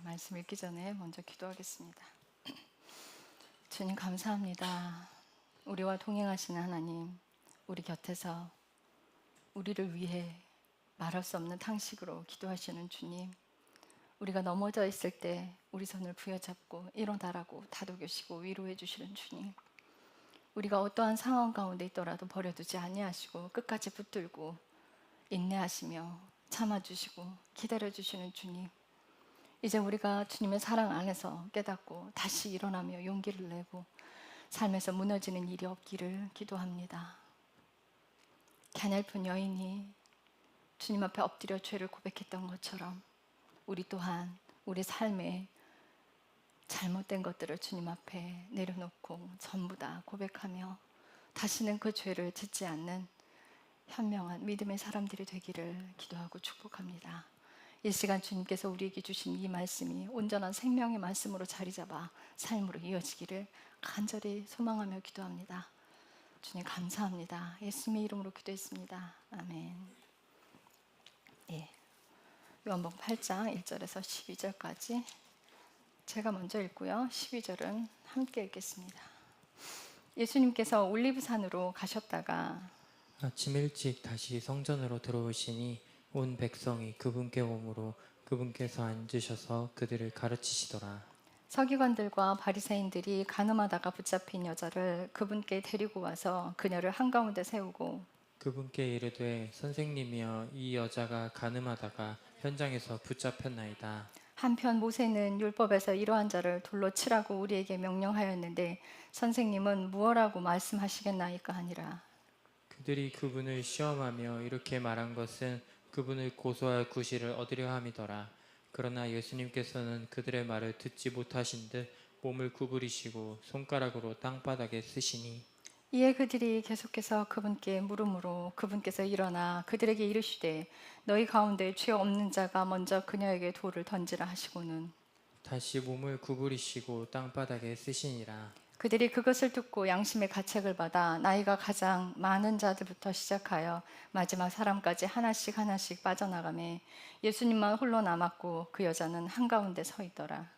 말씀 읽기 전에 먼저 기도하겠습니다. 주님 감사합니다. 우리와 동행하시는 하나님, 우리 곁에서 우리를 위해 말할 수 없는 탄식으로 기도하시는 주님, 우리가 넘어져 있을 때 우리 손을 부여잡고 일어나라고 다독여시고 위로해 주시는 주님, 우리가 어떠한 상황 가운데 있더라도 버려두지 아니하시고 끝까지 붙들고 인내하시며 참아주시고 기다려주시는 주님, 이제 우리가 주님의 사랑 안에서 깨닫고 다시 일어나며 용기를 내고 삶에서 무너지는 일이 없기를 기도합니다. 가냘픈 여인이 주님 앞에 엎드려 죄를 고백했던 것처럼 우리 또한 우리 삶에 잘못된 것들을 주님 앞에 내려놓고 전부 다 고백하며 다시는 그 죄를 짓지 않는 현명한 믿음의 사람들이 되기를 기도하고 축복합니다. 이 시간 주님께서 우리에게 주신 이 말씀이 온전한 생명의 말씀으로 자리 잡아 삶으로 이어지기를 간절히 소망하며 기도합니다. 주님 감사합니다. 예수님의 이름으로 기도했습니다. 아멘. 요한복음 8장 1절에서 12절까지 제가 먼저 읽고요. 12절은 함께 읽겠습니다. 예수님께서 올리브산으로 가셨다가 아침 일찍 다시 성전으로 들어오시니 온 백성이 그분께 오므로 그분께서 앉으셔서 그들을 가르치시더라. 서기관들과 바리새인들이 간음하다가 붙잡힌 여자를 그분께 데리고 와서 그녀를 한가운데 세우고 그분께 이르되 선생님이여 이 여자가 간음하다가 현장에서 붙잡혔나이다. 한편 모세는 율법에서 이러한 자를 돌로 치라고 우리에게 명령하였는데 선생님은 무엇라고 말씀하시겠나이까 하니라. 그들이 그분을 시험하며 이렇게 말한 것은 그분을 고소할 구실을 얻으려 함이더라. 그러나 예수님께서는 그들의 말을 듣지 못하신 듯 몸을 구부리시고 손가락으로 땅바닥에 쓰시니 이에 그들이 계속해서 그분께 물으므로 그분께서 일어나 그들에게 이르시되 너희 가운데 죄 없는 자가 먼저 그녀에게 돌을 던지라 하시고는 다시 몸을 구부리시고 땅바닥에 쓰시니라. 그들이 그것을 듣고 양심의 가책을 받아 나이가 가장 많은 자들부터 시작하여 마지막 사람까지 하나씩 하나씩 빠져나가매 예수님만 홀로 남았고 그 여자는 한가운데 서 있더라.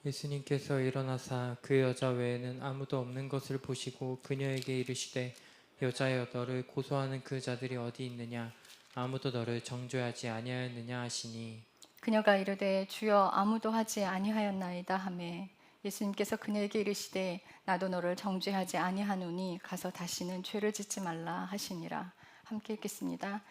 예수님께서 일어나사 그 여자 외에는 아무도 없는 것을 보시고 그녀에게 이르시되 여자여 너를 고소하는 그 자들이 어디 있느냐 아무도 너를 정죄하지 아니하였느냐 하시니 그녀가 이르되 주여 아무도 하지 아니하였나이다 하매 예수님께서 그녀에게 이르시되 나도 너를 정죄하지 아니하노니 가서 다시는 죄를 짓지 말라 하시니라. 함께 읽겠습니다.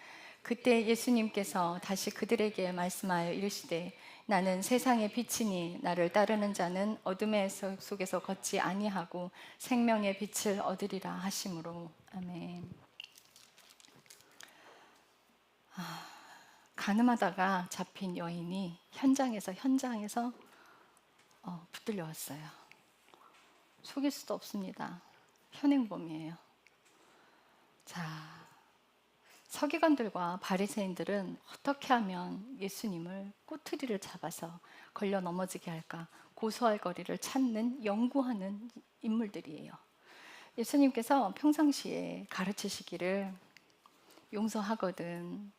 그때 예수님께서 다시 그들에게 말씀하여 이르시되 나는 세상의 빛이니 나를 따르는 자는 어둠의 속에서 걷지 아니하고 생명의 빛을 얻으리라 하시므로. 아멘. 간음하다가 잡힌 여인이 현장에서 붙들려 왔어요. 속일 수도 없습니다. 현행범이에요. 자, 서기관들과 바리새인들은 어떻게 하면 예수님을 꼬투리를 잡아서 걸려 넘어지게 할까 고소할 거리를 찾는 연구하는 인물들이에요. 예수님께서 평상시에 가르치시기를 용서하거든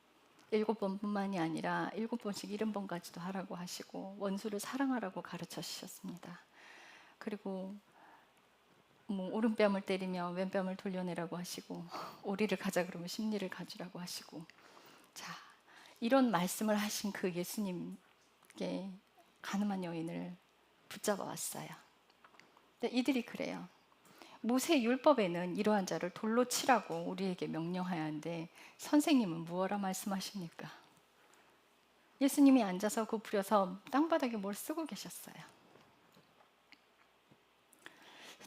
7번뿐만이 아니라 7번씩 70번까지도 하라고 하시고 원수를 사랑하라고 가르쳐 주셨습니다. 그리고 오른뺨을 때리며 왼뺨을 돌려내라고 하시고 오리를 가자 그러면 십리를 가지라고 하시고 자 이런 말씀을 하신 그 예수님께 간음한 여인을 붙잡아 왔어요. 근데 이들이 그래요. 모세 율법에는 이러한 자를 돌로 치라고 우리에게 명령하였는데 선생님은 무엇라 말씀하십니까? 예수님이 앉아서 구부려서 땅바닥에 뭘 쓰고 계셨어요.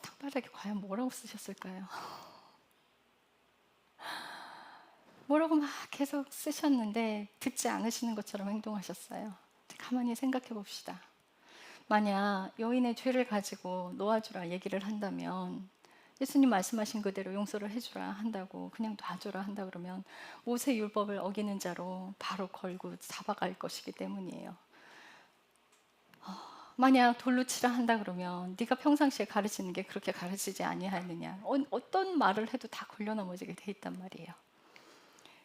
땅바닥에 과연 뭐라고 쓰셨을까요? 뭐라고 막 계속 쓰셨는데 듣지 않으시는 것처럼 행동하셨어요. 가만히 생각해 봅시다. 만약 여인의 죄를 가지고 놓아주라 얘기를 한다면 예수님 말씀하신 그대로 용서를 해주라 한다고 그냥 놔줘라 한다 그러면 모세 율법을 어기는 자로 바로 걸고 잡아갈 것이기 때문이에요. 만약 돌로 치라 한다 그러면 네가 평상시에 가르치는 게 그렇게 가르치지 아니하느냐 어떤 말을 해도 다 걸려 넘어지게 돼 있단 말이에요.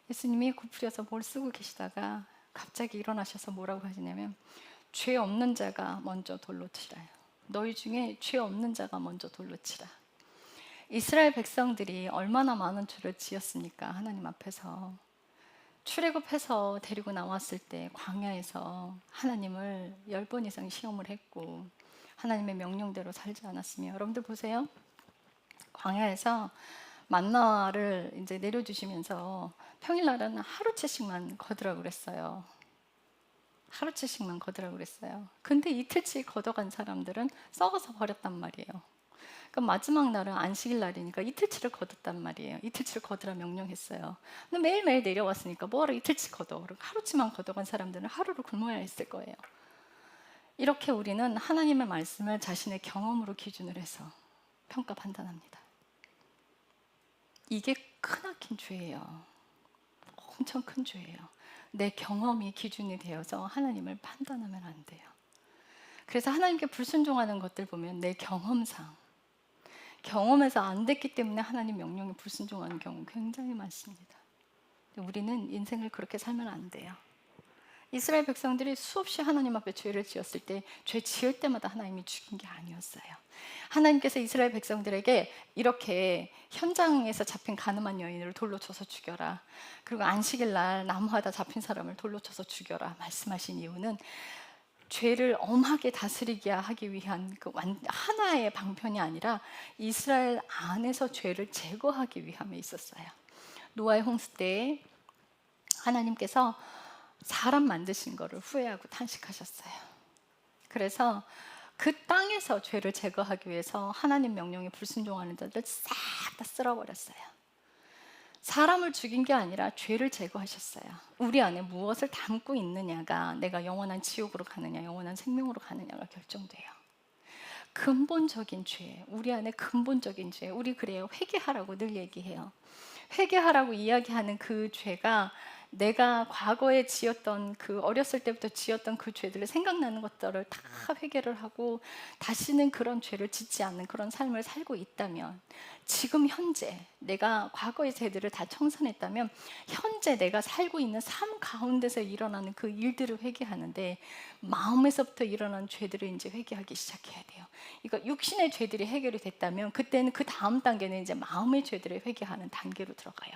예수님이 구부려서 뭘 쓰고 계시다가 갑자기 일어나셔서 뭐라고 하시냐면 죄 없는 자가 먼저 돌로 치라요. 너희 중에 죄 없는 자가 먼저 돌로 치라. 이스라엘 백성들이 얼마나 많은 죄를 지었습니까? 하나님 앞에서. 출애굽해서 데리고 나왔을 때 광야에서 하나님을 10번 이상 시험을 했고 하나님의 명령대로 살지 않았으며, 여러분들 보세요. 광야에서 만나를 이제 내려주시면서 평일날은 하루치씩만 거두라고 그랬어요. 하루치씩만 거두라고 그랬어요. 근데 이틀치 걷어간 사람들은 썩어서 버렸단 말이에요. 그럼 마지막 날은 안식일 날이니까 이틀치를 거뒀단 말이에요. 이틀치를 거두라 명령했어요. 근데 매일매일 내려왔으니까 뭐하러 이틀치 거둬? 하루치만 거둬간 사람들은 하루를 굶어야 했을 거예요. 이렇게 우리는 하나님의 말씀을 자신의 경험으로 기준을 해서 평가 판단합니다. 이게 크나큰 죄예요. 엄청 큰 죄예요. 내 경험이 기준이 되어서 하나님을 판단하면 안 돼요. 그래서 하나님께 불순종하는 것들 보면 내 경험에서 안 됐기 때문에 하나님 명령에 불순종하는 경우 굉장히 많습니다. 우리는 인생을 그렇게 살면 안 돼요. 이스라엘 백성들이 수없이 하나님 앞에 죄를 지었을 때 죄 지을 때마다 하나님이 죽인 게 아니었어요. 하나님께서 이스라엘 백성들에게 이렇게 현장에서 잡힌 가늠한 여인을 돌로 쳐서 죽여라, 그리고 안식일 날 나무하다 잡힌 사람을 돌로 쳐서 죽여라 말씀하신 이유는 죄를 엄하게 다스리게 하기 위한 그 하나의 방편이 아니라 이스라엘 안에서 죄를 제거하기 위함에 있었어요. 노아의 홍수 때 하나님께서 사람 만드신 거를 후회하고 탄식하셨어요. 그래서 그 땅에서 죄를 제거하기 위해서 하나님 명령에 불순종하는 자들 싹 다 쓸어버렸어요. 사람을 죽인 게 아니라 죄를 제거하셨어요. 우리 안에 무엇을 담고 있느냐가 내가 영원한 지옥으로 가느냐 영원한 생명으로 가느냐가 결정돼요. 근본적인 죄, 우리 안에 근본적인 죄, 우리 그래요. 회개하라고 늘 얘기해요. 회개하라고 이야기하는 그 죄가 내가 과거에 지었던 그 어렸을 때부터 지었던 그 죄들을 생각나는 것들을 다 회개를 하고 다시는 그런 죄를 짓지 않는 그런 삶을 살고 있다면, 지금 현재 내가 과거의 죄들을 다 청산했다면 현재 내가 살고 있는 삶 가운데서 일어나는 그 일들을 회개하는데, 마음에서부터 일어나는 죄들을 이제 회개하기 시작해야 돼요. 그러니까 육신의 죄들이 해결이 됐다면 그때는 그 다음 단계는 이제 마음의 죄들을 회개하는 단계로 들어가요.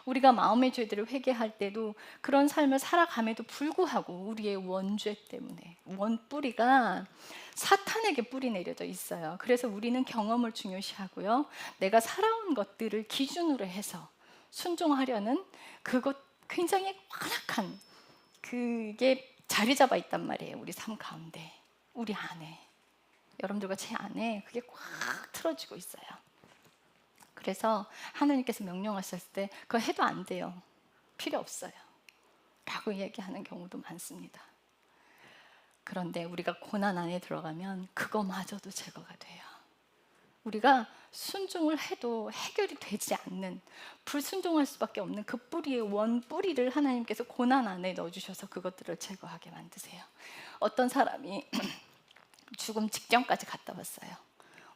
우리가 마음의 죄들을 회개할 때도 그런 삶을 살아감에도 불구하고 우리의 원죄 때문에 원뿌리가 사탄에게 뿌리 내려져 있어요. 그래서 우리는 경험을 중요시하고요. 내가 살아온 것들을 기준으로 해서 순종하려는 그것 굉장히 완악한 그게 자리 잡아 있단 말이에요. 우리 삶 가운데, 우리 안에, 여러분들과 제 안에 그게 꽉 틀어지고 있어요. 그래서 하나님께서 명령하셨을 때 그거 해도 안 돼요. 필요 없어요. 라고 얘기하는 경우도 많습니다. 그런데 우리가 고난 안에 들어가면 그거마저도 제거가 돼요. 우리가 순종을 해도 해결이 되지 않는, 불순종할 수밖에 없는 그 뿌리의 원뿌리를 하나님께서 고난 안에 넣어주셔서 그것들을 제거하게 만드세요. 어떤 사람이 죽음 직전까지 갔다 왔어요.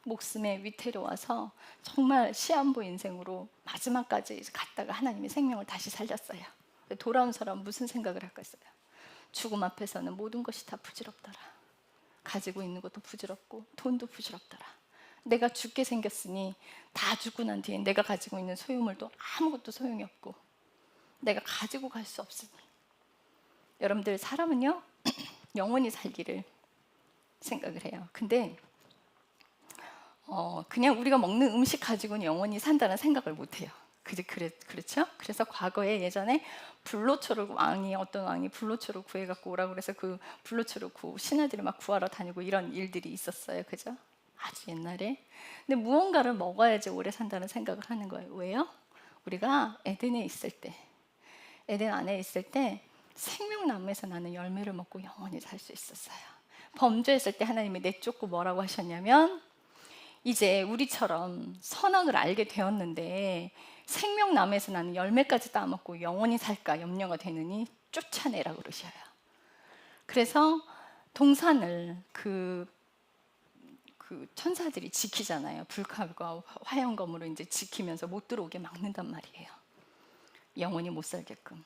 목숨에 위태로워서 정말 시한부 인생으로 마지막까지 갔다가 하나님이 생명을 다시 살렸어요. 돌아온 사람 무슨 생각을 할까요? 죽음 앞에서는 모든 것이 다 부질없더라. 가지고 있는 것도 부질없고 돈도 부질없더라. 내가 죽게 생겼으니 다 죽고 난 뒤에 내가 가지고 있는 소유물도 아무것도 소용이 없고 내가 가지고 갈 수 없으니. 여러분들, 사람은요 영원히 살기를 생각을 해요. 근데 그냥 우리가 먹는 음식 가지고는 영원히 산다는 생각을 못해요. 그렇죠? 그래서 과거에 예전에 어떤 왕이 불로초를 구해갖고 오라고 그래서 그 불로초를 신하들이 막 구하러 다니고 이런 일들이 있었어요. 그죠? 아주 옛날에. 근데 무언가를 먹어야지 오래 산다는 생각을 하는 거예요. 왜요? 우리가 에덴에 있을 때, 에덴 안에 있을 때 생명나무에서 나는 열매를 먹고 영원히 살 수 있었어요. 범죄했을 때 하나님이 내쫓고 뭐라고 하셨냐면, 이제 우리처럼 선악을 알게 되었는데 생명나무에서 나는 열매까지 따먹고 영원히 살까 염려가 되느니 쫓아내라 그러셔요. 그래서 동산을 그 천사들이 지키잖아요. 불칼과 화염검으로 이제 지키면서 못 들어오게 막는단 말이에요. 영원히 못 살게끔.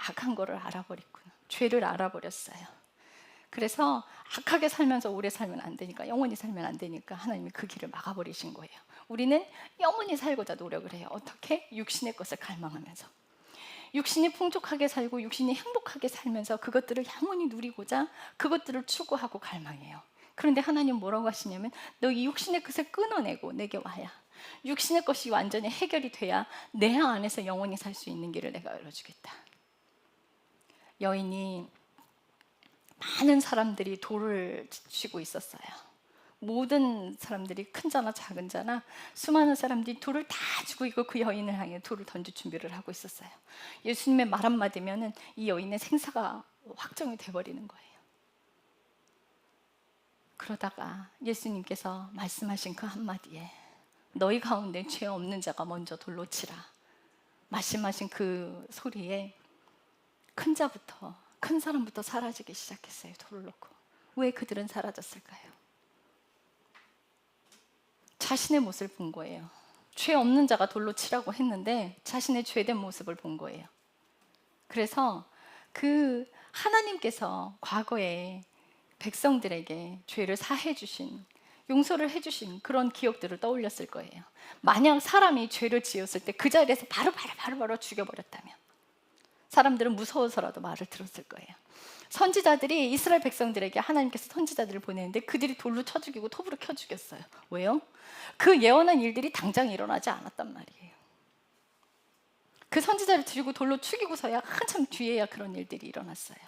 악한 거를 알아버렸구나. 죄를 알아버렸어요. 그래서 악하게 살면서 오래 살면 안 되니까, 영원히 살면 안 되니까 하나님이 그 길을 막아버리신 거예요. 우리는 영원히 살고자 노력을 해요. 어떻게? 육신의 것을 갈망하면서. 육신이 풍족하게 살고 육신이 행복하게 살면서 그것들을 영원히 누리고자 그것들을 추구하고 갈망해요. 그런데 하나님 뭐라고 하시냐면, 너 이 육신의 것을 끊어내고 내게 와야, 육신의 것이 완전히 해결이 돼야 내 안에서 영원히 살 수 있는 길을 내가 열어주겠다. 여인이, 많은 사람들이 돌을 쥐고 있었어요. 모든 사람들이, 큰 자나 작은 자나 수많은 사람들이 돌을 다 쥐고 있고 그 여인을 향해 돌을 던질 준비를 하고 있었어요. 예수님의 말 한마디면은 이 여인의 생사가 확정이 돼버리는 거예요. 그러다가 예수님께서 말씀하신 그 한마디에, 너희 가운데 죄 없는 자가 먼저 돌로 치라, 말씀하신 그 소리에 큰 자부터, 큰 사람부터 사라지기 시작했어요. 돌을 놓고. 왜 그들은 사라졌을까요? 자신의 모습을 본 거예요. 죄 없는 자가 돌로 치라고 했는데 자신의 죄된 모습을 본 거예요. 그래서 그 하나님께서 과거에 백성들에게 죄를 사해 주신, 용서를 해주신 그런 기억들을 떠올렸을 거예요. 만약 사람이 죄를 지었을 때 그 자리에서 바로 죽여버렸다면 사람들은 무서워서라도 말을 들었을 거예요. 선지자들이, 이스라엘 백성들에게 하나님께서 선지자들을 보내는데 그들이 돌로 쳐 죽이고 톱으로 켜 죽였어요. 왜요? 그 예언한 일들이 당장 일어나지 않았단 말이에요. 그 선지자를 들고 돌로 죽이고서야 한참 뒤에야 그런 일들이 일어났어요.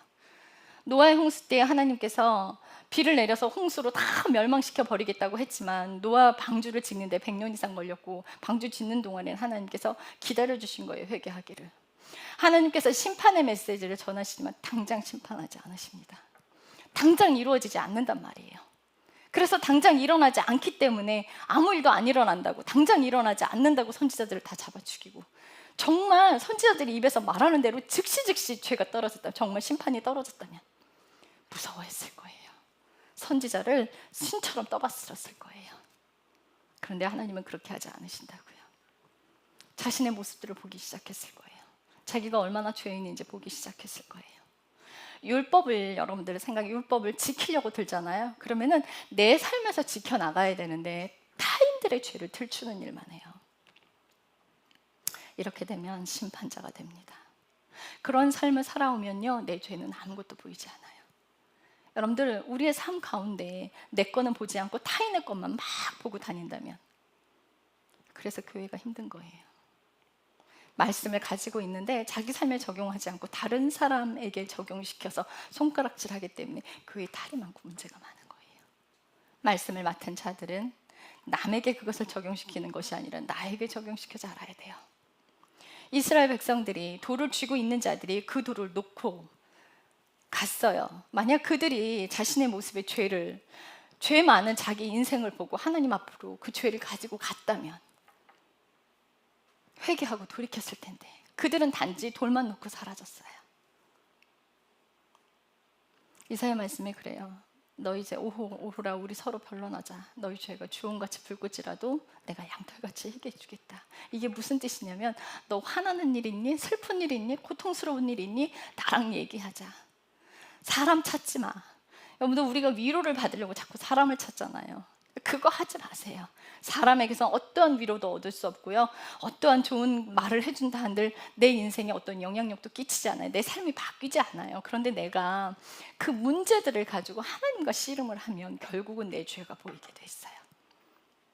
노아의 홍수 때 하나님께서 비를 내려서 홍수로 다 멸망시켜 버리겠다고 했지만 노아 방주를 짓는데 100년 이상 걸렸고, 방주 짓는 동안에 하나님께서 기다려주신 거예요. 회개하기를. 하나님께서 심판의 메시지를 전하시지만 당장 심판하지 않으십니다. 당장 이루어지지 않는단 말이에요. 그래서 당장 일어나지 않기 때문에 아무 일도 안 일어난다고, 당장 일어나지 않는다고 선지자들을 다 잡아 죽이고, 정말 선지자들이 입에서 말하는 대로 즉시 죄가 떨어졌다면, 정말 심판이 떨어졌다면 무서워했을 거예요. 선지자를 신처럼 떠받들었을 거예요. 그런데 하나님은 그렇게 하지 않으신다고요. 자신의 모습들을 보기 시작했을 거예요. 자기가 얼마나 죄인인지 보기 시작했을 거예요. 율법을, 여러분들 생각에 율법을 지키려고 들잖아요. 그러면은 내 삶에서 지켜나가야 되는데 타인들의 죄를 들추는 일만 해요. 이렇게 되면 심판자가 됩니다. 그런 삶을 살아오면요, 내 죄는 아무것도 보이지 않아요. 여러분들, 우리의 삶 가운데 내 거는 보지 않고 타인의 것만 막 보고 다닌다면, 그래서 교회가 힘든 거예요. 말씀을 가지고 있는데 자기 삶에 적용하지 않고 다른 사람에게 적용시켜서 손가락질하기 때문에 교회에 탈이 많고 문제가 많은 거예요. 말씀을 맡은 자들은 남에게 그것을 적용시키는 것이 아니라 나에게 적용시켜서 알아야 돼요. 이스라엘 백성들이, 돌을 쥐고 있는 자들이 그 돌을 놓고 갔어요. 만약 그들이 자신의 모습의 죄 많은 자기 인생을 보고 하나님 앞으로 그 죄를 가지고 갔다면 회개하고 돌이켰을 텐데, 그들은 단지 돌만 놓고 사라졌어요. 이사야 말씀에 그래요. 너 이제 오호라, 우리 서로 변론하자. 너희 죄가 주홍같이 붉을지라도 내가 양털같이 희게 해주겠다. 이게 무슨 뜻이냐면, 너 화나는 일 있니? 슬픈 일 있니? 고통스러운 일 있니? 나랑 얘기하자. 사람 찾지 마. 여러분들, 우리가 위로를 받으려고 자꾸 사람을 찾잖아요. 그거 하지 마세요. 사람에게서 어떠한 위로도 얻을 수 없고요, 어떠한 좋은 말을 해준다 한들 내 인생에 어떤 영향력도 끼치지 않아요. 내 삶이 바뀌지 않아요. 그런데 내가 그 문제들을 가지고 하나님과 씨름을 하면 결국은 내 죄가 보이게 돼 있어요.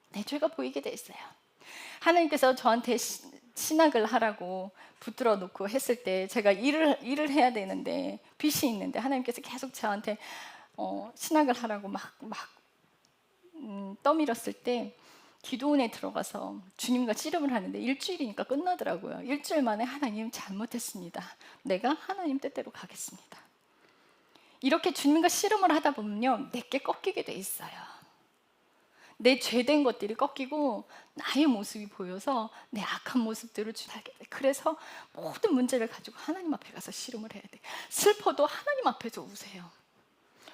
내 죄가 보이게 돼 있어요. 하나님께서 저한테 신학을 하라고 붙들어 놓고 했을 때, 제가 일을 해야 되는데, 빚이 있는데 하나님께서 계속 저한테 신학을 하라고 막 떠밀었을 때, 기도원에 들어가서 주님과 씨름을 하는데 일주일이니까 끝나더라고요. 일주일 만에 하나님 잘못했습니다. 내가 하나님 뜻대로 가겠습니다. 이렇게 주님과 씨름을 하다 보면요, 내게 꺾이게 돼 있어요. 내 죄된 것들이 꺾이고 나의 모습이 보여서 내 악한 모습들을 알게 돼. 그래서 모든 문제를 가지고 하나님 앞에 가서 씨름을 해야 돼. 슬퍼도 하나님 앞에서 우세요.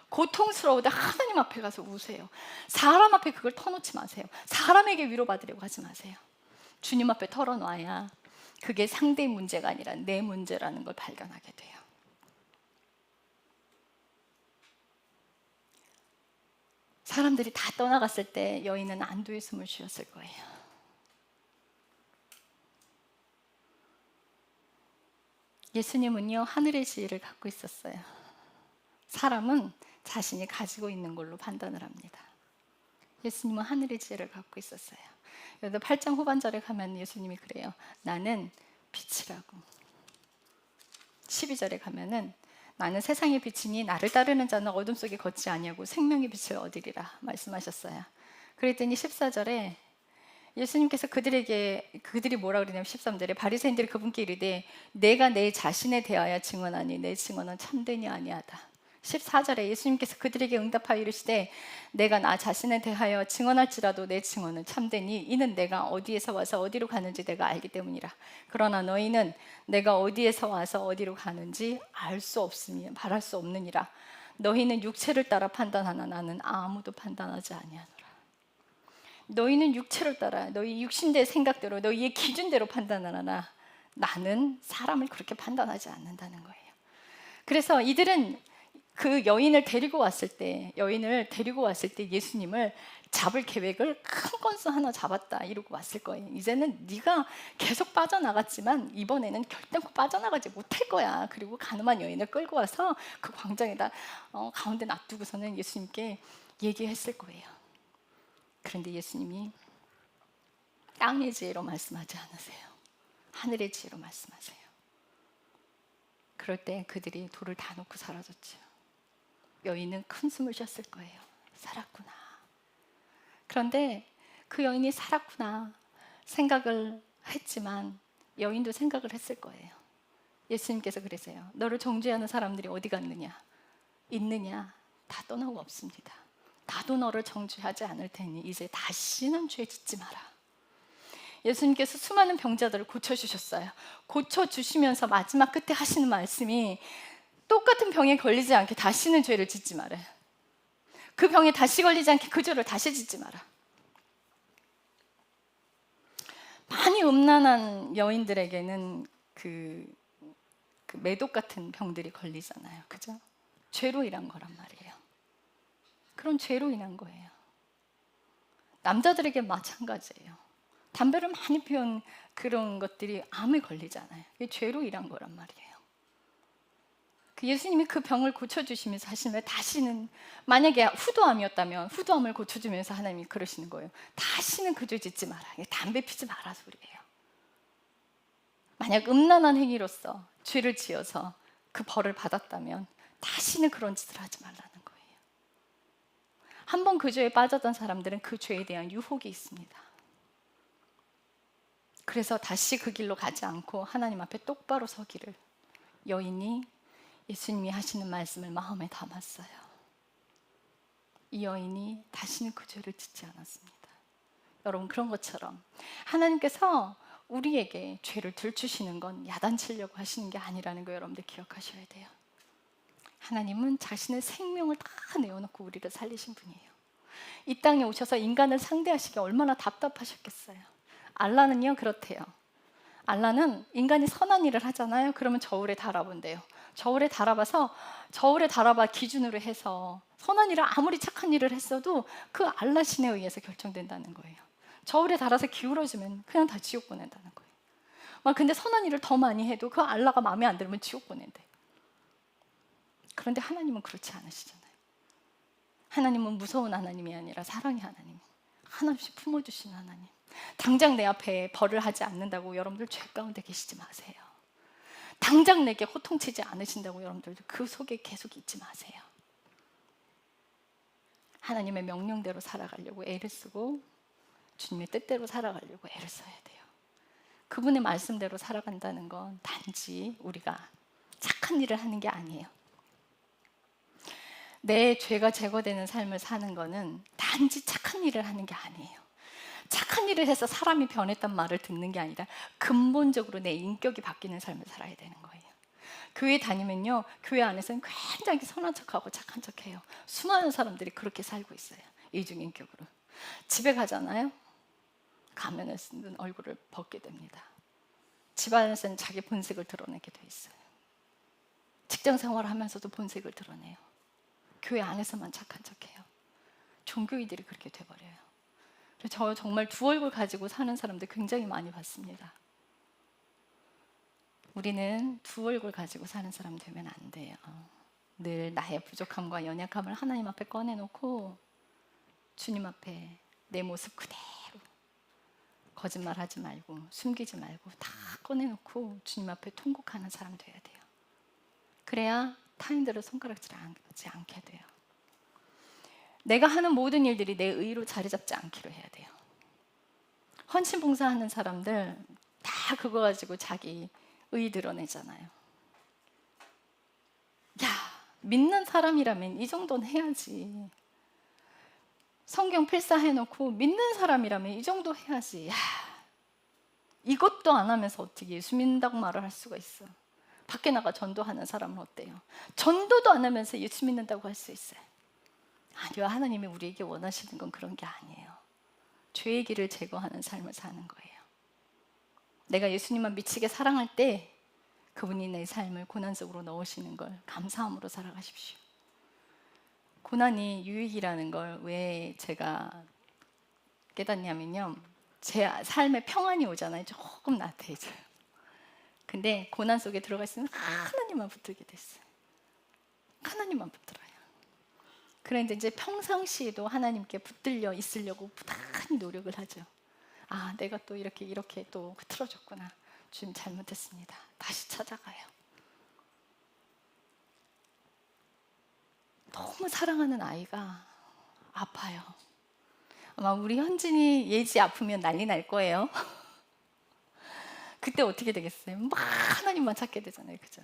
고통스러우다 하나님 앞에 가서 우세요. 사람 앞에 그걸 터놓지 마세요. 사람에게 위로받으려고 하지 마세요. 주님 앞에 털어놔야 그게 상대의 문제가 아니라 내 문제라는 걸 발견하게 돼요. 사람들이 다 떠나갔을 때 여인은 안도의 숨을 쉬었을 거예요. 예수님은요, 하늘의 지혜를 갖고 있었어요. 사람은 자신이 가지고 있는 걸로 판단을 합니다. 예수님은 하늘의 지혜를 갖고 있었어요. 그래서 8장 후반절에 가면 예수님이 그래요. 나는 빛이라고. 12절에 가면은 나는 세상의 빛이니 나를 따르는 자는 어둠 속에 걷지 아니하고 생명의 빛을 얻으리라 말씀하셨어요. 그랬더니 14절에 예수님께서 그들이 뭐라 그러냐면 13절에 바리새인들이 그분께 이르되 내가 내 자신에 대하여 증언하니 내 증언은 참되니 아니하다. 14절에 예수님께서 그들에게 응답하여 이르시되 내가 나 자신에 대하여 증언할지라도 내 증언은 참되니 이는 내가 어디에서 와서 어디로 가는지 내가 알기 때문이라. 그러나 너희는 내가 어디에서 와서 어디로 가는지 알 수 없으니 말할 수 없느니라. 너희는 육체를 따라 판단하나 나는 아무도 판단하지 아니하노라. 너희는 육체를 따라 너희 육신의 생각대로 너희의 기준대로 판단하나 나는 사람을 그렇게 판단하지 않는다는 거예요. 그래서 이들은 그 여인을 데리고 왔을 때 예수님을 잡을 계획을 큰 건수 하나 잡았다 이러고 왔을 거예요. 이제는 네가 계속 빠져나갔지만 이번에는 결단코 빠져나가지 못할 거야. 그리고 가늠한 여인을 끌고 와서 그 광장에다 가운데 놔두고서는 예수님께 얘기했을 거예요. 그런데 예수님이 땅의 지혜로 말씀하지 않으세요. 하늘의 지혜로 말씀하세요. 그럴 때 그들이 돌을 다 놓고 사라졌죠. 여인은 큰 숨을 쉬었을 거예요. 살았구나. 그런데 그 여인이 살았구나 생각을 했지만 여인도 생각을 했을 거예요. 예수님께서 그러세요. 너를 정죄하는 사람들이 어디 갔느냐? 있느냐? 다 떠나고 없습니다. 나도 너를 정죄하지 않을 테니 이제 다시는 죄 짓지 마라. 예수님께서 수많은 병자들을 고쳐주셨어요. 고쳐주시면서 마지막 끝에 하시는 말씀이 똑같은 병에 걸리지 않게 다시는 죄를 짓지 마라. 그 병에 다시 걸리지 않게 그 죄를 다시 짓지 마라. 많이 음란한 여인들에게는 그 매독 같은 병들이 걸리잖아요. 그죠? 죄로 인한 거란 말이에요. 그런 죄로 인한 거예요. 남자들에게 마찬가지예요. 담배를 많이 피운 그런 것들이 암에 걸리잖아요. 이게 죄로 인한 거란 말이에요. 그 예수님이 그 병을 고쳐주시면서 하시면 다시는 만약에 후두암이었다면 후두암을 고쳐주면서 하나님이 그러시는 거예요. 다시는 그 죄 짓지 마라. 담배 피지 마라 소리예요. 만약 음란한 행위로서 죄를 지어서 그 벌을 받았다면 다시는 그런 짓을 하지 말라는 거예요. 한번 그 죄에 빠졌던 사람들은 그 죄에 대한 유혹이 있습니다. 그래서 다시 그 길로 가지 않고 하나님 앞에 똑바로 서기를 여인이 예수님이 하시는 말씀을 마음에 담았어요. 이 여인이 다시는 그 죄를 짓지 않았습니다. 여러분 그런 것처럼 하나님께서 우리에게 죄를 들추시는 건 야단치려고 하시는 게 아니라는 거 여러분들 기억하셔야 돼요. 하나님은 자신의 생명을 다 내어놓고 우리를 살리신 분이에요. 이 땅에 오셔서 인간을 상대하시기 얼마나 답답하셨겠어요. 알라는요 그렇대요. 알라는 인간이 선한 일을 하잖아요. 그러면 저울에 달아본대요. 저울에 달아봐 기준으로 해서 선한 일을 아무리 착한 일을 했어도 그 알라 신에 의해서 결정된다는 거예요. 저울에 달아서 기울어지면 그냥 다 지옥 보낸다는 거예요. 근데 선한 일을 더 많이 해도 그 알라가 마음에 안 들면 지옥 보낸대. 그런데 하나님은 그렇지 않으시잖아요. 하나님은 무서운 하나님이 아니라 사랑의 하나님, 하나씩 품어주시는 하나님. 당장 내 앞에 벌을 하지 않는다고 여러분들 죄 가운데 계시지 마세요. 당장 내게 호통치지 않으신다고 여러분들 그 속에 계속 있지 마세요. 하나님의 명령대로 살아가려고 애를 쓰고 주님의 뜻대로 살아가려고 애를 써야 돼요. 그분의 말씀대로 살아간다는 건 단지 우리가 착한 일을 하는 게 아니에요. 내 죄가 제거되는 삶을 사는 거는 단지 착한 일을 하는 게 아니에요. 착한 일을 해서 사람이 변했단 말을 듣는 게 아니라 근본적으로 내 인격이 바뀌는 삶을 살아야 되는 거예요. 교회 다니면요, 교회 안에서는 굉장히 선한 척하고 착한 척해요. 수많은 사람들이 그렇게 살고 있어요. 이중인격으로. 집에 가잖아요. 가면을 쓴 얼굴을 벗게 됩니다. 집안에서는 자기 본색을 드러내게 돼 있어요. 직장 생활을 하면서도 본색을 드러내요. 교회 안에서만 착한 척해요. 종교인들이 그렇게 돼버려요. 그래서 저 정말 두 얼굴 가지고 사는 사람들 굉장히 많이 봤습니다. 우리는 두 얼굴 가지고 사는 사람 되면 안 돼요. 늘 나의 부족함과 연약함을 하나님 앞에 꺼내놓고 주님 앞에 내 모습 그대로 거짓말하지 말고 숨기지 말고 다 꺼내놓고 주님 앞에 통곡하는 사람 돼야 돼요. 그래야 타인들을 손가락질하지 않게 돼요. 내가 하는 모든 일들이 내 의로 자리 잡지 않기로 해야 돼요. 헌신 봉사하는 사람들 다 그거 가지고 자기 의 드러내잖아요. 야, 믿는 사람이라면 이 정도는 해야지. 성경 필사해놓고 믿는 사람이라면 이 정도 해야지. 야, 이것도 안 하면서 어떻게 예수 믿는다고 말을 할 수가 있어. 밖에 나가 전도하는 사람은 어때요? 전도도 안 하면서 예수 믿는다고 할 수 있어요. 아니요, 하나님이 우리에게 원하시는 건 그런 게 아니에요. 죄의 길을 제거하는 삶을 사는 거예요. 내가 예수님만 미치게 사랑할 때 그분이 내 삶을 고난 속으로 넣으시는 걸 감사함으로 살아가십시오. 고난이 유익이라는 걸 왜 제가 깨닫냐면요, 제 삶에 평안이 오잖아요. 조금 나태해져요. 근데 고난 속에 들어가 있으면 하나님만 붙들게 됐어요. 하나님만 붙들어요. 그런데 이제 평상시에도 하나님께 붙들려 있으려고 부단히 노력을 하죠. 아, 내가 또 이렇게 또 틀어졌구나. 주님 잘못했습니다. 다시 찾아가요. 너무 사랑하는 아이가 아파요. 아마 우리 현진이 예지 아프면 난리 날 거예요. 그때 어떻게 되겠어요? 막 하나님만 찾게 되잖아요. 그죠?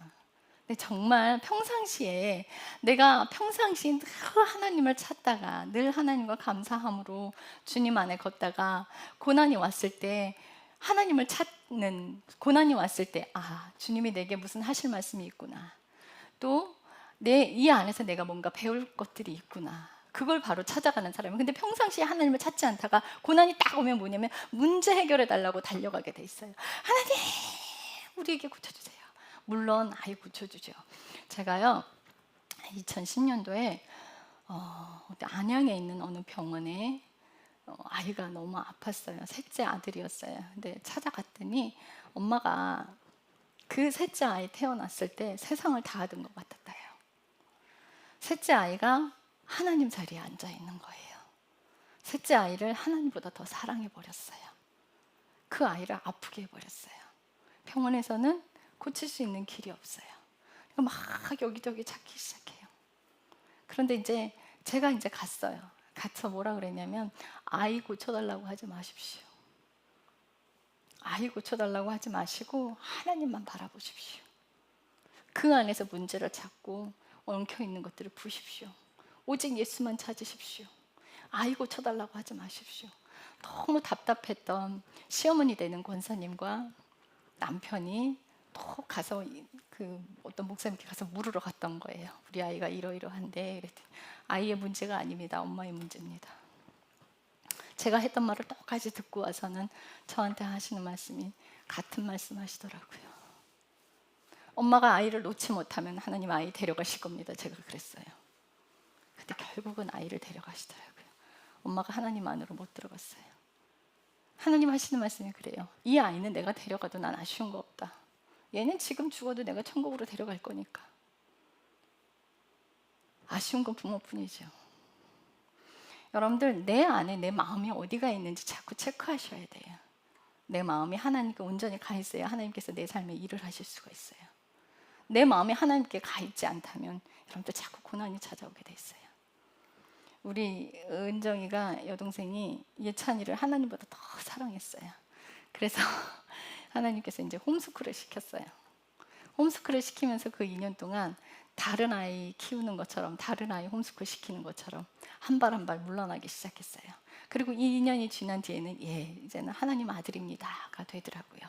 근데 정말 평상시에 내가 평상시에 늘 하나님을 찾다가 늘 하나님과 감사함으로 주님 안에 걷다가 고난이 왔을 때 하나님을 찾는 고난이 왔을 때 아, 주님이 내게 무슨 하실 말씀이 있구나. 또 이 안에서 내가 뭔가 배울 것들이 있구나. 그걸 바로 찾아가는 사람이에요. 근데 평상시에 하나님을 찾지 않다가 고난이 딱 오면 뭐냐면 문제 해결해 달라고 달려가게 돼 있어요. 하나님, 우리에게 고쳐주세요. 물론 아이 고쳐주죠. 제가요 2010년도에 안양에 있는 어느 병원에 아이가 너무 아팠어요. 셋째 아들이었어요. 근데 찾아갔더니 엄마가 그 셋째 아이 태어났을 때 세상을 다 얻은 것 같았대요. 셋째 아이가 하나님 자리에 앉아 있는 거예요. 셋째 아이를 하나님보다 더 사랑해 버렸어요. 그 아이를 아프게 해버렸어요. 병원에서는 고칠 수 있는 길이 없어요. 막 여기저기 찾기 시작해요. 그런데 이제 제가 갔어요. 가서 뭐라 그랬냐면 아이 고쳐달라고 하지 마십시오. 아이 고쳐달라고 하지 마시고 하나님만 바라보십시오. 그 안에서 문제를 찾고 엉켜있는 것들을 부십시오. 오직 예수만 찾으십시오. 아이 고쳐달라고 하지 마십시오. 너무 답답했던 시어머니 되는 권사님과 남편이 또 가서 그 어떤 목사님께 가서 물으러 갔던 거예요. 우리 아이가 이러이러한데 그랬더니 아이의 문제가 아닙니다. 엄마의 문제입니다. 제가 했던 말을 똑같이 듣고 와서는 저한테 하시는 말씀이 같은 말씀 하시더라고요. 엄마가 아이를 놓지 못하면 하나님 아이 데려가실 겁니다. 제가 그랬어요. 근데 결국은 아이를 데려가시더라고요. 엄마가 하나님 안으로 못 들어갔어요. 하나님 하시는 말씀이 그래요. 이 아이는 내가 데려가도 난 아쉬운 거 없다. 얘는 지금 죽어도 내가 천국으로 데려갈 거니까. 아쉬운 건 부모뿐이죠. 여러분들 내 안에 내 마음이 어디가 있는지 자꾸 체크하셔야 돼요. 내 마음이 하나님께 온전히 가 있어야 하나님께서 내 삶에 일을 하실 수가 있어요. 내 마음이 하나님께 가 있지 않다면 여러분들 자꾸 고난이 찾아오게 돼 있어요. 우리 은정이가 여동생이 예찬이를 하나님보다 더 사랑했어요. 그래서 하나님께서 이제 홈스쿨을 시켰어요. 홈스쿨을 시키면서 그 2년 동안 다른 아이 키우는 것처럼 다른 아이 홈스쿨 시키는 것처럼 한 발 한 발 물러나기 시작했어요. 그리고 2년이 지난 뒤에는 이제는 하나님 아들입니다가 되더라고요.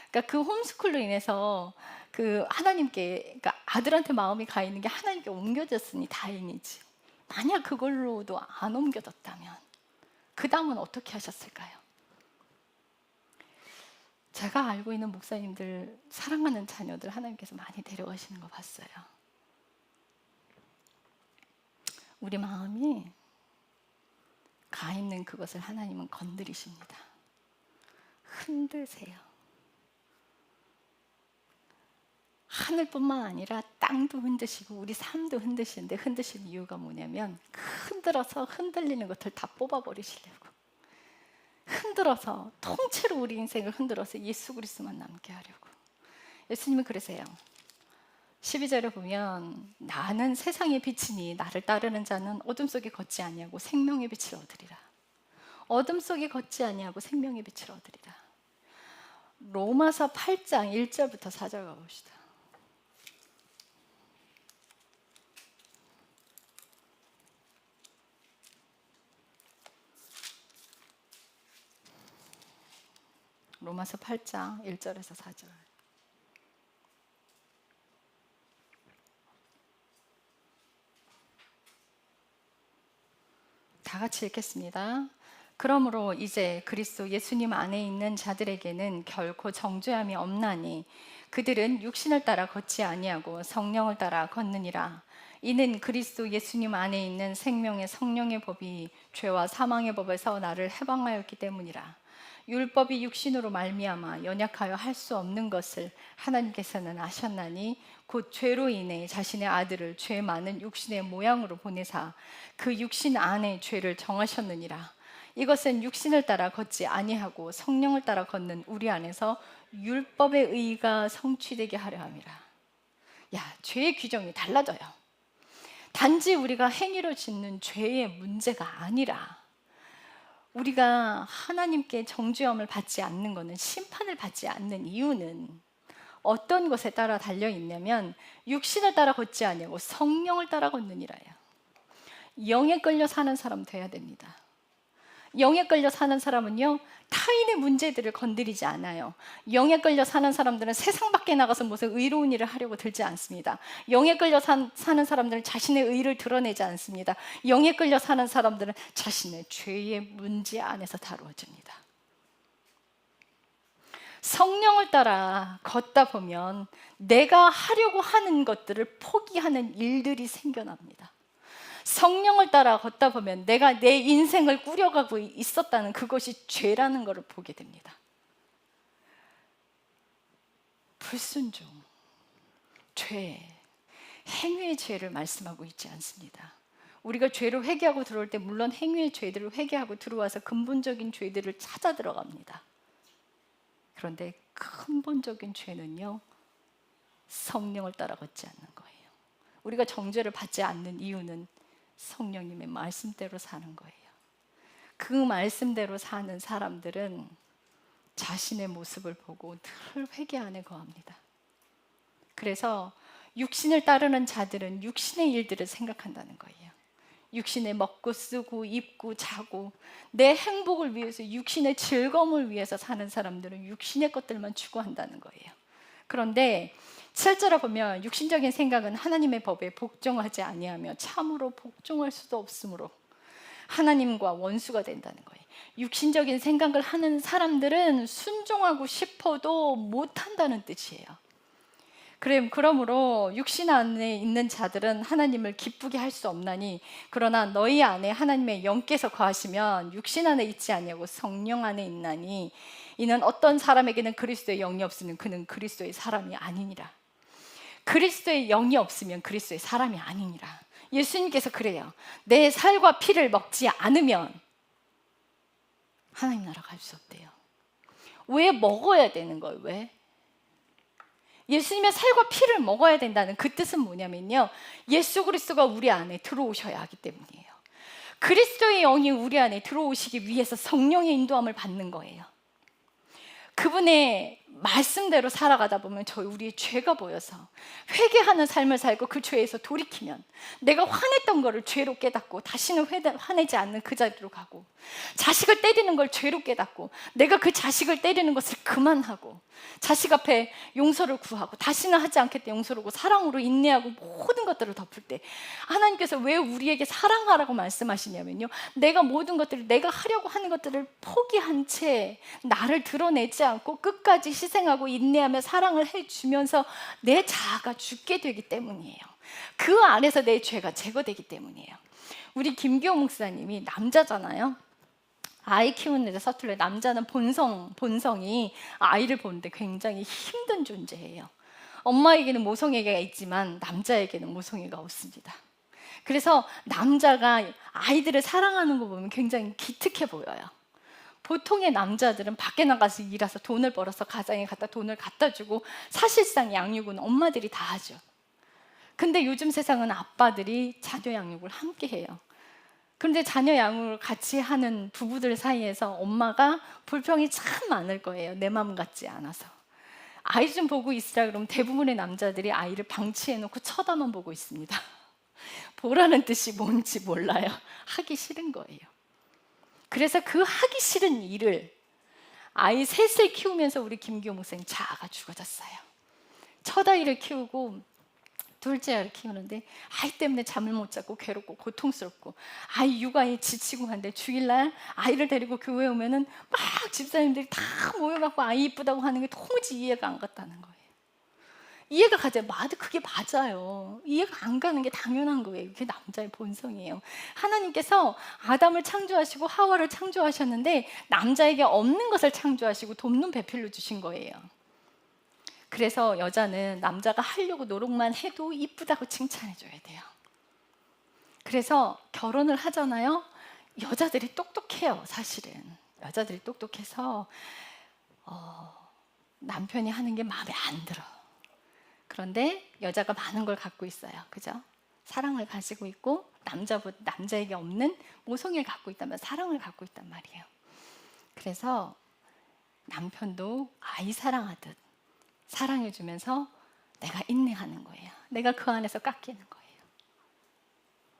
그러니까 그 홈스쿨로 인해서 그 하나님께 그러니까 아들한테 마음이 가 있는 게 하나님께 옮겨졌으니 다행이지. 만약 그걸로도 안 옮겨졌다면 그 다음은 어떻게 하셨을까요? 제가 알고 있는 목사님들 사랑하는 자녀들 하나님께서 많이 데려가시는 거 봤어요. 우리 마음이 가 있는 그것을 하나님은 건드리십니다. 흔드세요. 하늘뿐만 아니라 땅도 흔드시고 우리 삶도 흔드시는데, 흔드시는 이유가 뭐냐면 흔들어서 흔들리는 것들 다 뽑아버리시려고, 흔들어서 통째로 우리 인생을 흔들어서 예수 그리스도만 남게 하려고. 예수님은 그러세요. 12절에 보면 나는 세상의 빛이니 나를 따르는 자는 어둠 속에 걷지 아니하고 생명의 빛을 얻으리라. 어둠 속에 걷지 아니하고 생명의 빛을 얻으리라. 로마서 8장 1절부터 4절 가봅시다. 로마서 8장 1절에서 4절. 다 같이 읽겠습니다. 그러므로 이제 그리스도 예수님 안에 있는 자들에게는 결코 정죄함이 없나니 그들은 육신을 따라 걷지 아니하고 성령을 따라 걷느니라. 이는 그리스도 예수님 안에 있는 생명의 성령의 법이 죄와 사망의 법에서 나를 해방하였기 때문이라. 율법이 육신으로 말미암아 연약하여 할 수 없는 것을 하나님께서는 아셨나니 곧 죄로 인해 자신의 아들을 죄 많은 육신의 모양으로 보내사 그 육신 안에 죄를 정하셨느니라. 이것은 육신을 따라 걷지 아니하고 성령을 따라 걷는 우리 안에서 율법의 의가 성취되게 하려 함이라. 죄의 규정이 달라져요. 단지 우리가 행위로 짓는 죄의 문제가 아니라 우리가 하나님께 정죄함을 받지 않는 것은, 심판을 받지 않는 이유는 어떤 것에 따라 달려 있냐면 육신을 따라 걷지 아니하고 성령을 따라 걷느니라요. 영에 끌려 사는 사람 돼야 됩니다. 영에 끌려 사는 사람은요, 타인의 문제들을 건드리지 않아요. 영에 끌려 사는 사람들은 세상 밖에 나가서 무슨 의로운 일을 하려고 들지 않습니다. 영에 끌려 사는 사람들은 자신의 의를 드러내지 않습니다. 영에 끌려 사는 사람들은 자신의 죄의 문제 안에서 다루어집니다. 성령을 따라 걷다 보면 내가 하려고 하는 것들을 포기하는 일들이 생겨납니다. 성령을 따라 걷다 보면 내가 내 인생을 꾸려가고 있었다는 그것이 죄라는 것을 보게 됩니다. 불순종, 죄, 행위의 죄를 말씀하고 있지 않습니다. 우리가 죄로 회개하고 들어올 때 물론 행위의 죄들을 회개하고 들어와서 근본적인 죄들을 찾아 들어갑니다. 그런데 근본적인 죄는요, 성령을 따라 걷지 않는 거예요. 우리가 정죄를 받지 않는 이유는 성령님의 말씀대로 사는 거예요. 그 말씀대로 사는 사람들은 자신의 모습을 보고 늘 회개 안에 거합니다. 그래서 육신을 따르는 자들은 육신의 일들을 생각한다는 거예요. 육신에 먹고 쓰고 입고 자고 내 행복을 위해서, 육신의 즐거움을 위해서 사는 사람들은 육신의 것들만 추구한다는 거예요. 그런데 7절에 보면 육신적인 생각은 하나님의 법에 복종하지 아니하며 참으로 복종할 수도 없으므로 하나님과 원수가 된다는 거예요. 육신적인 생각을 하는 사람들은 순종하고 싶어도 못한다는 뜻이에요. 그러므로 육신 안에 있는 자들은 하나님을 기쁘게 할 수 없나니 그러나 너희 안에 하나님의 영께서 거하시면 육신 안에 있지 아니하고 성령 안에 있나니 이는 어떤 사람에게는 그리스도의 영이 없으면 그는 그리스도의 사람이 아니니라. 그리스도의 영이 없으면 그리스도의 사람이 아니니라. 예수님께서 그래요. 내 살과 피를 먹지 않으면 하나님 나라 갈 수 없대요. 왜 먹어야 되는 거예요? 왜? 예수님의 살과 피를 먹어야 된다는 그 뜻은 뭐냐면요, 예수 그리스도가 우리 안에 들어오셔야 하기 때문이에요. 그리스도의 영이 우리 안에 들어오시기 위해서 성령의 인도함을 받는 거예요. 그분의 말씀대로 살아가다 보면 우리의 죄가 보여서 회개하는 삶을 살고 그 죄에서 돌이키면 내가 화냈던 거를 죄로 깨닫고 다시는 화내지 않는 그 자리로 가고, 자식을 때리는 걸 죄로 깨닫고 내가 그 자식을 때리는 것을 그만하고 자식 앞에 용서를 구하고 다시는 하지 않겠다 용서를 구하고 사랑으로 인내하고 모든 것들을 덮을 때 하나님께서 왜 우리에게 사랑하라고 말씀하시냐면요, 내가 모든 것들을, 내가 하려고 하는 것들을 포기한 채 나를 드러내지 않고 끝까지 희생하고 인내하며 사랑을 해주면서 내 자아가 죽게 되기 때문이에요. 그 안에서 내 죄가 제거되기 때문이에요. 우리 김기호 목사님이 남자잖아요. 아이 키우는 데 서툴러요. 남자는 본성이 아이를 보는데 굉장히 힘든 존재예요. 엄마에게는 모성애가 있지만 남자에게는 모성애가 없습니다. 그래서 남자가 아이들을 사랑하는 거 보면 굉장히 기특해 보여요. 보통의 남자들은 밖에 나가서 일해서 돈을 벌어서 가정에 갖다 돈을 갖다 주고 사실상 양육은 엄마들이 다 하죠. 근데 요즘 세상은 아빠들이 자녀 양육을 함께 해요. 그런데 자녀 양육을 같이 하는 부부들 사이에서 엄마가 불평이 참 많을 거예요. 내 마음 같지 않아서. 아이 좀 보고 있으라 그러면 대부분의 남자들이 아이를 방치해놓고 쳐다만 보고 있습니다. 보라는 뜻이 뭔지 몰라요. 하기 싫은 거예요. 그래서 그 하기 싫은 일을 아이 셋을 키우면서 우리 김기호 목사님 자아가 죽어졌어요. 첫 아이를 키우고 둘째 아이를 키우는데 아이 때문에 잠을 못 자고 괴롭고 고통스럽고 아이 육아에 지치고 한데 주일날 아이를 데리고 교회 오면은 막 집사님들이 다 모여갖고 아이 이쁘다고 하는 게 도무지 이해가 안 갔다는 거예요. 이해가 가죠. 그게 맞아요. 이해가 안 가는 게 당연한 거예요. 그게 남자의 본성이에요. 하나님께서 아담을 창조하시고 하와를 창조하셨는데 남자에게 없는 것을 창조하시고 돕는 배필로 주신 거예요. 그래서 여자는 남자가 하려고 노력만 해도 이쁘다고 칭찬해줘야 돼요. 그래서 결혼을 하잖아요. 여자들이 똑똑해요. 사실은 여자들이 똑똑해서 남편이 하는 게 마음에 안 들어. 그런데 여자가 많은 걸 갖고 있어요. 그죠? 사랑을 가지고 있고 남자에게 없는 모성애를 갖고 있다면 사랑을 갖고 있단 말이에요. 그래서 남편도 아이 사랑하듯 사랑해주면서 내가 인내하는 거예요. 내가 그 안에서 깎이는 거예요.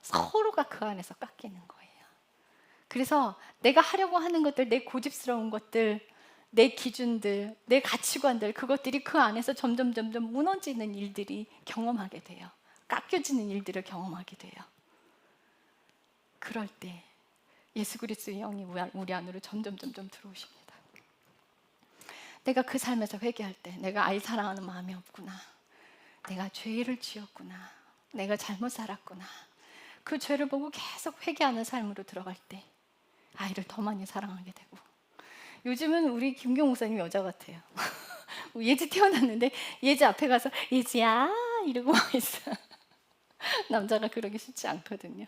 서로가 그 안에서 깎이는 거예요. 그래서 내가 하려고 하는 것들, 내 고집스러운 것들, 내 기준들, 내 가치관들, 그것들이 그 안에서 점점 무너지는 일들이 경험하게 돼요. 깎여지는 일들을 경험하게 돼요. 그럴 때 예수 그리스도의 영이 우리 안으로 점점 들어오십니다. 내가 그 삶에서 회개할 때 내가 아이 사랑하는 마음이 없구나. 내가 죄를 지었구나. 내가 잘못 살았구나. 그 죄를 보고 계속 회개하는 삶으로 들어갈 때 아이를 더 많이 사랑하게 되고 요즘은 우리 김경 목사님 여자 같아요. 예지 태어났는데 예지 앞에 가서 예지야 이러고 있어. 남자가 그러기 쉽지 않거든요.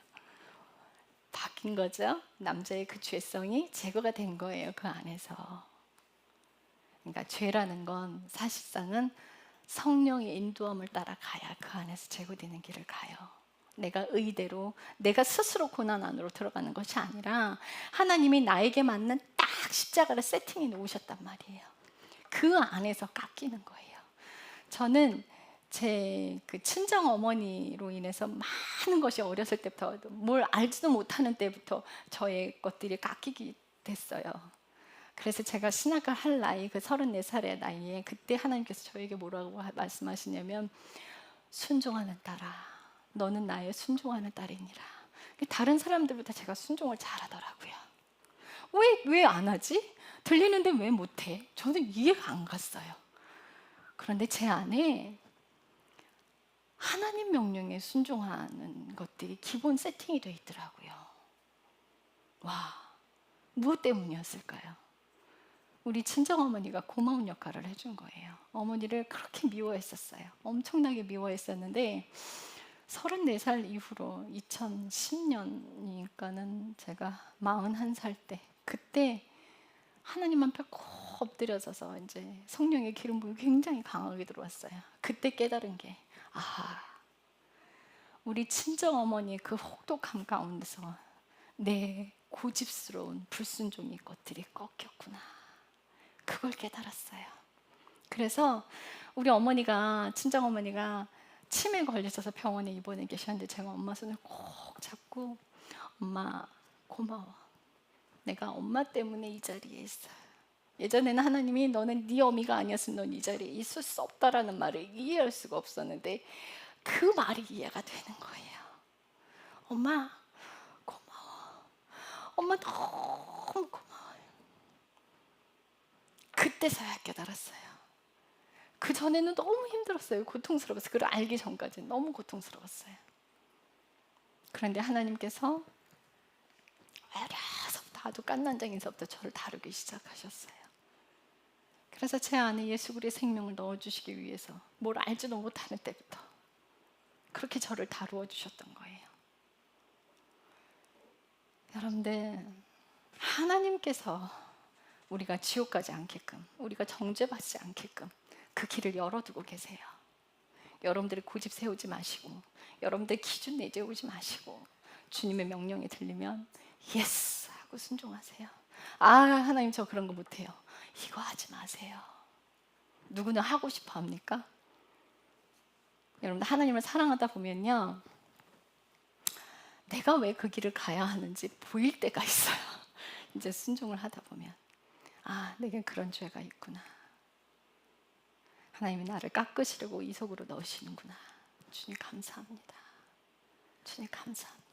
바뀐 거죠. 남자의 그 죄성이 제거가 된 거예요. 그 안에서. 그러니까 죄라는 건 사실상은 성령의 인도함을 따라가야 그 안에서 제거되는 길을 가요. 내가 의대로 내가 스스로 고난 안으로 들어가는 것이 아니라 하나님이 나에게 맞는 딱 십자가를 세팅해 놓으셨단 말이에요. 그 안에서 깎이는 거예요. 저는 제 그 친정 어머니로 인해서 많은 것이 어렸을 때부터 뭘 알지도 못하는 때부터 저의 것들이 깎이게 됐어요. 그래서 제가 신학을 할 나이 그 34살의 나이에 그때 하나님께서 저에게 뭐라고 말씀하시냐면 순종하는 딸아 너는 나의 순종하는 딸이니라. 다른 사람들보다 제가 순종을 잘하더라고요. 왜 안 하지? 들리는데 왜 못해? 저는 이해가 안 갔어요. 그런데 제 안에 하나님 명령에 순종하는 것들이 기본 세팅이 되어 있더라고요. 와, 무엇 때문이었을까요? 우리 친정어머니가 고마운 역할을 해준 거예요. 어머니를 그렇게 미워했었어요. 엄청나게 미워했었는데 34살 이후로 2010년이니까는 제가 41살 때 그때 하나님 앞에 꼭 엎드려져서 이제 성령의 기름 부음이 굉장히 강하게 들어왔어요. 그때 깨달은 게 우리 친정어머니 그 혹독함 가운데서 내 고집스러운 불순종의 것들이 꺾였구나. 그걸 깨달았어요. 그래서 우리 어머니가 친정어머니가 치매에 걸리셔서 병원에 입원해 계셨는데 제가 엄마 손을 꼭 잡고 엄마 고마워. 내가 엄마 때문에 이 자리에 있어. 예전에는 하나님이 너는 네 어미가 아니었으면 넌 이 자리에 있을 수 없다라는 말을 이해할 수가 없었는데 그 말이 이해가 되는 거예요. 엄마 고마워. 엄마 너무 고마워요. 그때서야 깨달았어요. 그 전에는 너무 힘들었어요. 고통스러웠어요. 그걸 알기 전까지는 너무 고통스러웠어요. 그런데 하나님께서 아주 깐난쟁이서부터 저를 다루기 시작하셨어요. 그래서 제 안에 예수 그리스도의 생명을 넣어주시기 위해서 뭘 알지도 못하는 때부터 그렇게 저를 다루어 주셨던 거예요. 여러분들, 하나님께서 우리가 지옥 가지 않게끔, 우리가 정죄받지 않게끔 그 길을 열어두고 계세요. 여러분들이 고집 세우지 마시고, 여러분들 기준 내세우지 마시고, 주님의 명령이 들리면 예스 하고 순종하세요. 아, 하나님 저 그런 거 못해요. 이거 하지 마세요. 누구는 하고 싶어 합니까? 여러분들, 하나님을 사랑하다 보면요, 내가 왜 그 길을 가야 하는지 보일 때가 있어요. 이제 순종을 하다 보면, 아, 내겐 그런 죄가 있구나. 하나님이 나를 깎으시려고 이 속으로 넣으시는구나. 주님 감사합니다. 주님 감사합니다.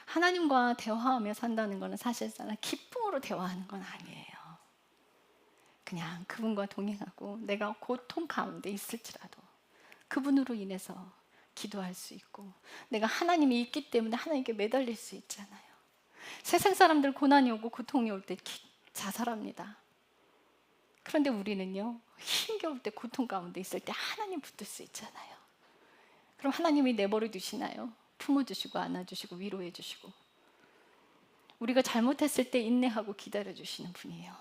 하나님과 대화하며 산다는 것은 사실상 기쁨으로 대화하는 건 아니에요. 그냥 그분과 동행하고 내가 고통 가운데 있을지라도 그분으로 인해서 기도할 수 있고, 내가 하나님이 있기 때문에 하나님께 매달릴 수 있잖아요. 세상 사람들 고난이 오고 고통이 올 때 자살합니다. 그런데 우리는요, 힘겨울 때 고통 가운데 있을 때 하나님 붙들 수 있잖아요. 그럼 하나님이 내버려 두시나요? 품어주시고 안아주시고 위로해주시고, 우리가 잘못했을 때 인내하고 기다려주시는 분이에요.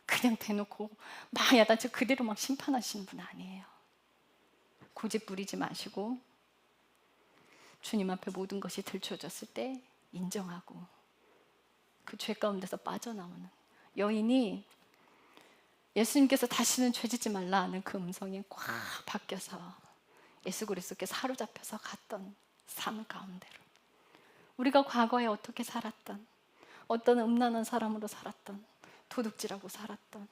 그냥 대놓고 막 야단쳐 그대로 막 심판하시는 분 아니에요. 고집 부리지 마시고 주님 앞에 모든 것이 들춰졌을 때 인정하고 그 죄 가운데서 빠져나오는, 여인이 예수님께서 다시는 죄짓지 말라 하는 그 음성에 꽉 바뀌어서 예수 그리스도께 사로잡혀서 갔던 삶 가운데로, 우리가 과거에 어떻게 살았던, 어떤 음란한 사람으로 살았던, 도둑질하고 살았던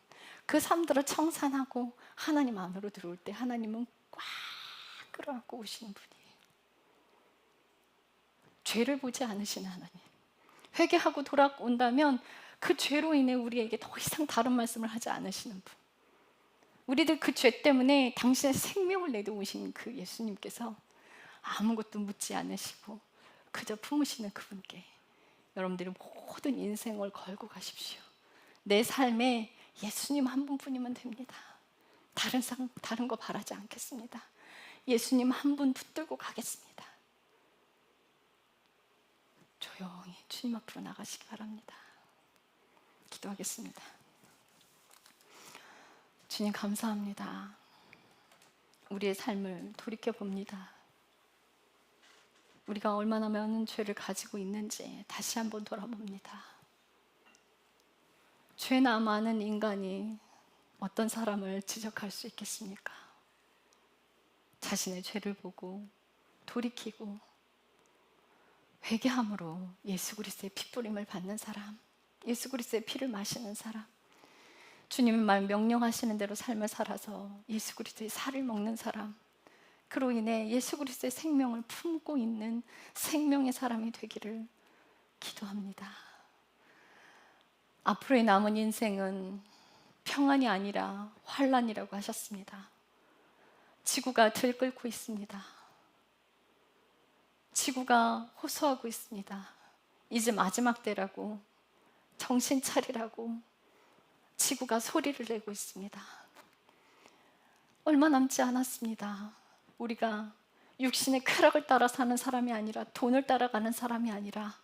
그 삶들을 청산하고 하나님 안으로 들어올 때 하나님은 꽉 끌어안고 오시는 분이에요. 죄를 보지 않으시는 하나님. 회개하고 돌아온다면 그 죄로 인해 우리에게 더 이상 다른 말씀을 하지 않으시는 분. 우리들 그 죄 때문에 당신의 생명을 내놓으신 그 예수님께서 아무것도 묻지 않으시고 그저 품으시는 그분께 여러분들이 모든 인생을 걸고 가십시오. 내 삶에 예수님 한 분뿐이면 됩니다. 다른 거 바라지 않겠습니다. 예수님 한 분 붙들고 가겠습니다. 조용히 주님 앞으로 나가시기 바랍니다. 기도하겠습니다. 주님 감사합니다. 우리의 삶을 돌이켜 봅니다. 우리가 얼마나 많은 죄를 가지고 있는지 다시 한번 돌아봅니다. 죄나 많은 인간이 어떤 사람을 지적할 수 있겠습니까? 자신의 죄를 보고 돌이키고 회개함으로 예수 그리스도의 핏부림을 받는 사람, 예수 그리스도의 피를 마시는 사람, 주님의 말 명령하시는 대로 삶을 살아서 예수 그리스도의 살을 먹는 사람, 그로 인해 예수 그리스도의 생명을 품고 있는 생명의 사람이 되기를 기도합니다. 앞으로의 남은 인생은 평안이 아니라 환란이라고 하셨습니다. 지구가 들끓고 있습니다. 지구가 호소하고 있습니다. 이제 마지막 때라고, 정신 차리라고 지구가 소리를 내고 있습니다. 얼마 남지 않았습니다. 우리가 육신의 쾌락을 따라 사는 사람이 아니라, 돈을 따라가는 사람이 아니라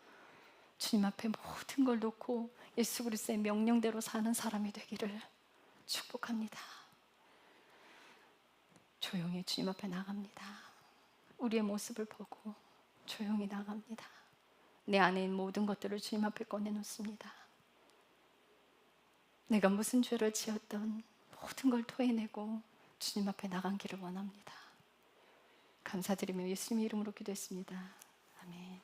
주님 앞에 모든 걸 놓고 예수 그리스도의 명령대로 사는 사람이 되기를 축복합니다. 조용히 주님 앞에 나갑니다. 우리의 모습을 보고 조용히 나갑니다. 내 안에 있는 모든 것들을 주님 앞에 꺼내놓습니다. 내가 무슨 죄를 지었던 모든 걸 토해내고 주님 앞에 나가기를 원합니다. 감사드리며 예수님의 이름으로 기도했습니다. 아멘.